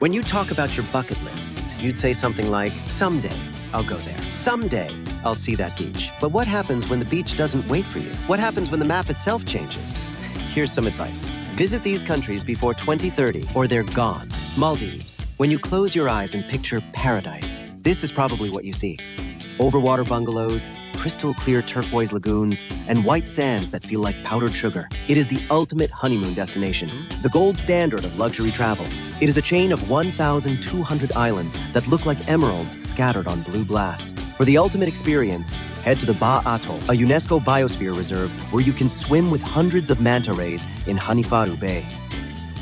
When you talk about your bucket lists, you'd say something like, someday I'll go there. Someday I'll see that beach. But what happens when the beach doesn't wait for you? What happens when the map itself changes? Here's some advice. Visit these countries before 2030 or they're gone. Maldives. When you close your eyes and picture paradise, this is probably what you see. Overwater bungalows, crystal clear turquoise lagoons, and white sands that feel like powdered sugar. It is the ultimate honeymoon destination, the gold standard of luxury travel. It is a chain of 1,200 islands that look like emeralds scattered on blue glass. For the ultimate experience, head to the Ba Atoll, a UNESCO biosphere reserve where you can swim with hundreds of manta rays in Hanifaru Bay.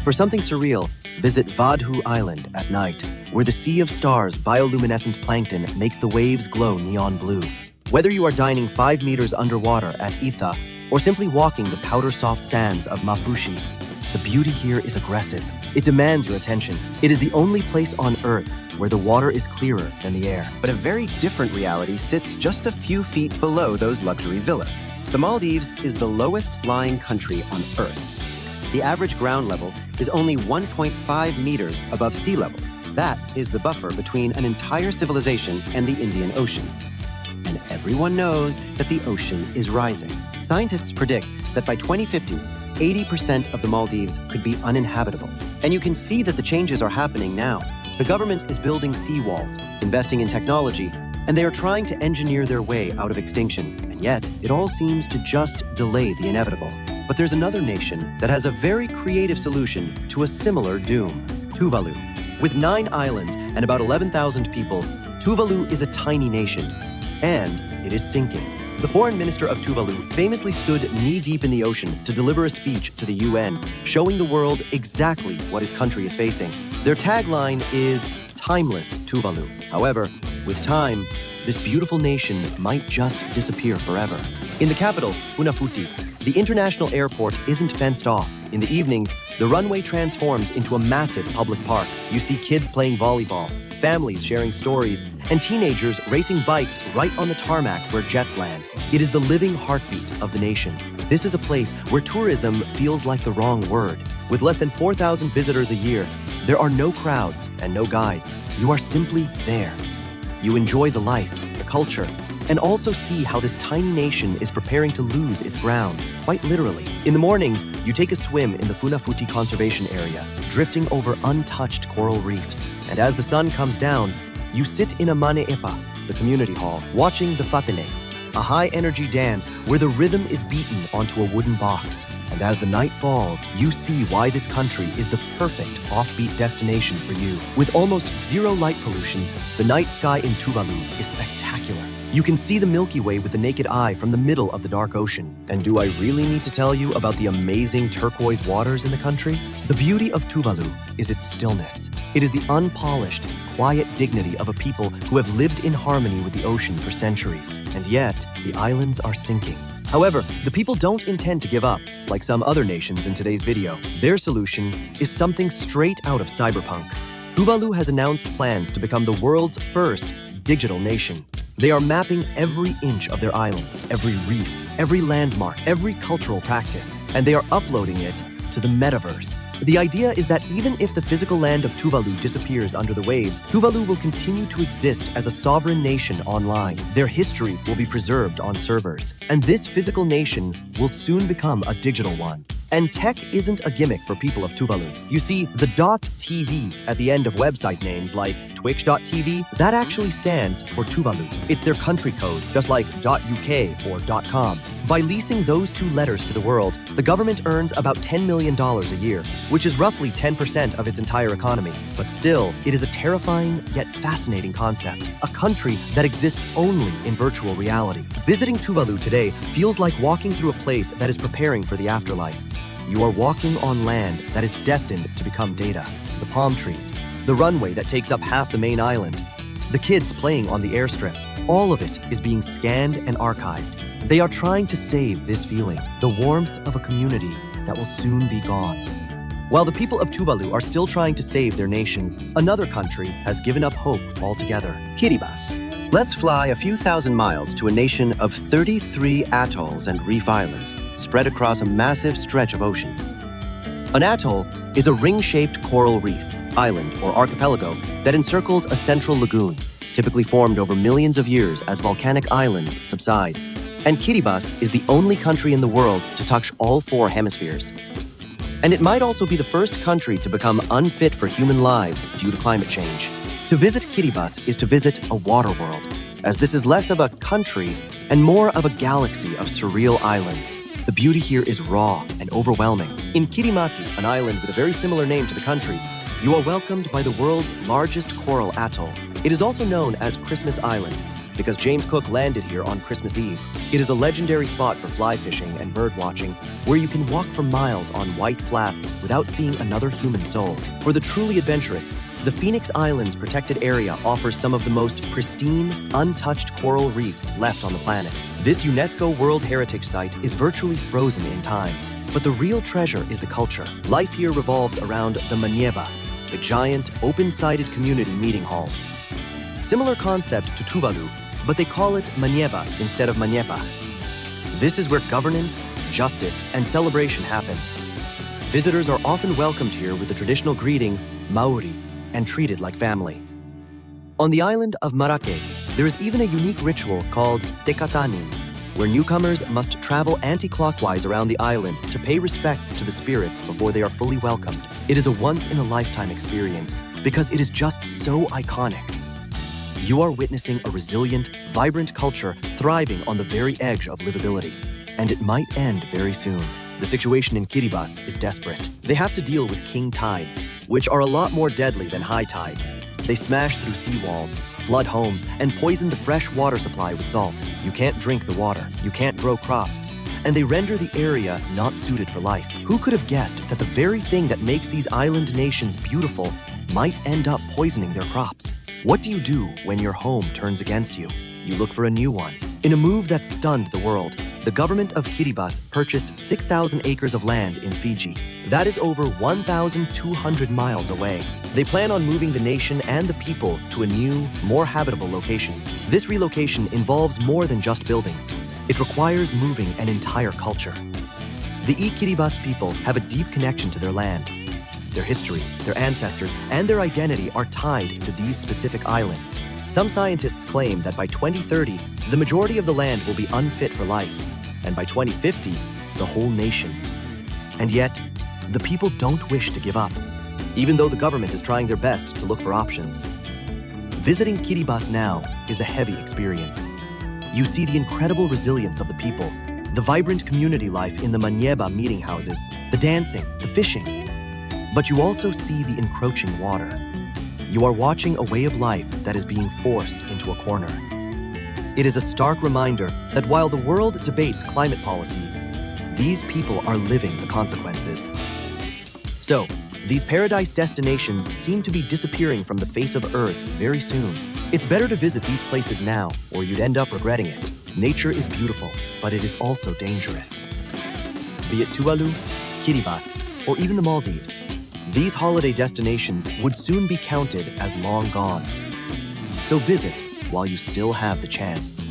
For something surreal, visit Vadhu Island at night, where the sea of stars bioluminescent plankton makes the waves glow neon blue. Whether you are dining 5 meters underwater at Itha or simply walking the powder-soft sands of Mafushi, the beauty here is aggressive. It demands your attention. It is the only place on Earth where the water is clearer than the air. But a very different reality sits just a few feet below those luxury villas. The Maldives is the lowest lying country on Earth. The average ground level is only 1.5 meters above sea level. That is the buffer between an entire civilization and the Indian Ocean. And everyone knows that the ocean is rising. Scientists predict that by 2050, 80% of the Maldives could be uninhabitable. And you can see that the changes are happening now. The government is building seawalls, investing in technology, and they are trying to engineer their way out of extinction. And yet, it all seems to just delay the inevitable. But there's another nation that has a very creative solution to a similar doom: Tuvalu. With 9 islands and about 11,000 people, Tuvalu is a tiny nation, and it is sinking. The foreign minister of Tuvalu famously stood knee-deep in the ocean to deliver a speech to the UN, showing the world exactly what his country is facing. Their tagline is "Timeless Tuvalu." However, with time, this beautiful nation might just disappear forever. In the capital, Funafuti, the international airport isn't fenced off. In the evenings, the runway transforms into a massive public park. You see kids playing volleyball, families sharing stories, and teenagers racing bikes right on the tarmac where jets land. It is the living heartbeat of the nation. This is a place where tourism feels like the wrong word. With less than 4,000 visitors a year, there are no crowds and no guides. You are simply there. You enjoy the life, the culture, and also see how this tiny nation is preparing to lose its ground, quite literally. In the mornings, you take a swim in the Funafuti Conservation Area, drifting over untouched coral reefs. And as the sun comes down, you sit in a maneepa, the community hall, watching the fatele, a high-energy dance where the rhythm is beaten onto a wooden box. And as the night falls, you see why this country is the perfect offbeat destination for you. With almost zero light pollution, the night sky in Tuvalu is spectacular. You can see the Milky Way with the naked eye from the middle of the dark ocean. And do I really need to tell you about the amazing turquoise waters in the country? The beauty of Tuvalu is its stillness. It is the unpolished, quiet dignity of a people who have lived in harmony with the ocean for centuries. And yet, the islands are sinking. However, the people don't intend to give up, like some other nations in today's video. Their solution is something straight out of cyberpunk. Tuvalu has announced plans to become the world's first digital nation. They are mapping every inch of their islands, every reef, every landmark, every cultural practice, and they are uploading it to the metaverse. The idea is that even if the physical land of Tuvalu disappears under the waves, Tuvalu will continue to exist as a sovereign nation online. Their history will be preserved on servers, and this physical nation will soon become a digital one. And tech isn't a gimmick for people of Tuvalu. You see, the .tv at the end of website names like twitch.tv, that actually stands for Tuvalu. It's their country code, just like .uk or .com. By leasing those 2 letters to the world, the government earns about $10 million a year, which is roughly 10% of its entire economy. But still, it is a terrifying yet fascinating concept. A country that exists only in virtual reality. Visiting Tuvalu today feels like walking through a place that is preparing for the afterlife. You are walking on land that is destined to become data. The palm trees, the runway that takes up half the main island, the kids playing on the airstrip, all of it is being scanned and archived. They are trying to save this feeling, the warmth of a community that will soon be gone. While the people of Tuvalu are still trying to save their nation, another country has given up hope altogether. Kiribati. Let's fly a few thousand miles to a nation of 33 atolls and reef islands spread across a massive stretch of ocean. An atoll is a ring-shaped coral reef, island, or archipelago that encircles a central lagoon, typically formed over millions of years as volcanic islands subside. And Kiribati is the only country in the world to touch all 4 hemispheres. And it might also be the first country to become unfit for human lives due to climate change. To visit Kiribati is to visit a water world, as this is less of a country and more of a galaxy of surreal islands. The beauty here is raw and overwhelming. In Kiribati, an island with a very similar name to the country, you are welcomed by the world's largest coral atoll. It is also known as Christmas Island because James Cook landed here on Christmas Eve. It is a legendary spot for fly fishing and bird watching, where you can walk for miles on white flats without seeing another human soul. For the truly adventurous, the Phoenix Islands protected area offers some of the most pristine, untouched coral reefs left on the planet. This UNESCO World Heritage Site is virtually frozen in time, but the real treasure is the culture. Life here revolves around the Manyeba, the giant, open-sided community meeting halls. Similar concept to Tuvalu, but they call it Manyeba instead of Manyepa. This is where governance, justice, and celebration happen. Visitors are often welcomed here with the traditional greeting, Maori, and treated like family. On the island of Marake, there is even a unique ritual called Tekatanin, where newcomers must travel anti-clockwise around the island to pay respects to the spirits before they are fully welcomed. It is a once-in-a-lifetime experience because it is just so iconic. You are witnessing a resilient, vibrant culture thriving on the very edge of livability, and it might end very soon. The situation in Kiribati is desperate. They have to deal with king tides, which are a lot more deadly than high tides. They smash through seawalls, flood homes, and poison the fresh water supply with salt. You can't drink the water, you can't grow crops, and they render the area not suited for life. Who could have guessed that the very thing that makes these island nations beautiful might end up poisoning their crops? What do you do when your home turns against you? You look for a new one. In a move that stunned the world, the government of Kiribati purchased 6,000 acres of land in Fiji. That is over 1,200 miles away. They plan on moving the nation and the people to a new, more habitable location. This relocation involves more than just buildings. It requires moving an entire culture. The Kiribati people have a deep connection to their land. Their history, their ancestors, and their identity are tied to these specific islands. Some scientists claim that by 2030, the majority of the land will be unfit for life, and by 2050, the whole nation. And yet, the people don't wish to give up, even though the government is trying their best to look for options. Visiting Kiribati now is a heavy experience. You see the incredible resilience of the people, the vibrant community life in the Manyeba meeting houses, the dancing, the fishing. But you also see the encroaching water. You are watching a way of life that is being forced into a corner. It is a stark reminder that while the world debates climate policy, these people are living the consequences. So, these paradise destinations seem to be disappearing from the face of Earth very soon. It's better to visit these places now, or you'd end up regretting it. Nature is beautiful, but it is also dangerous. Be it Tuvalu, Kiribati, or even the Maldives, these holiday destinations would soon be counted as long gone. So visit while you still have the chance.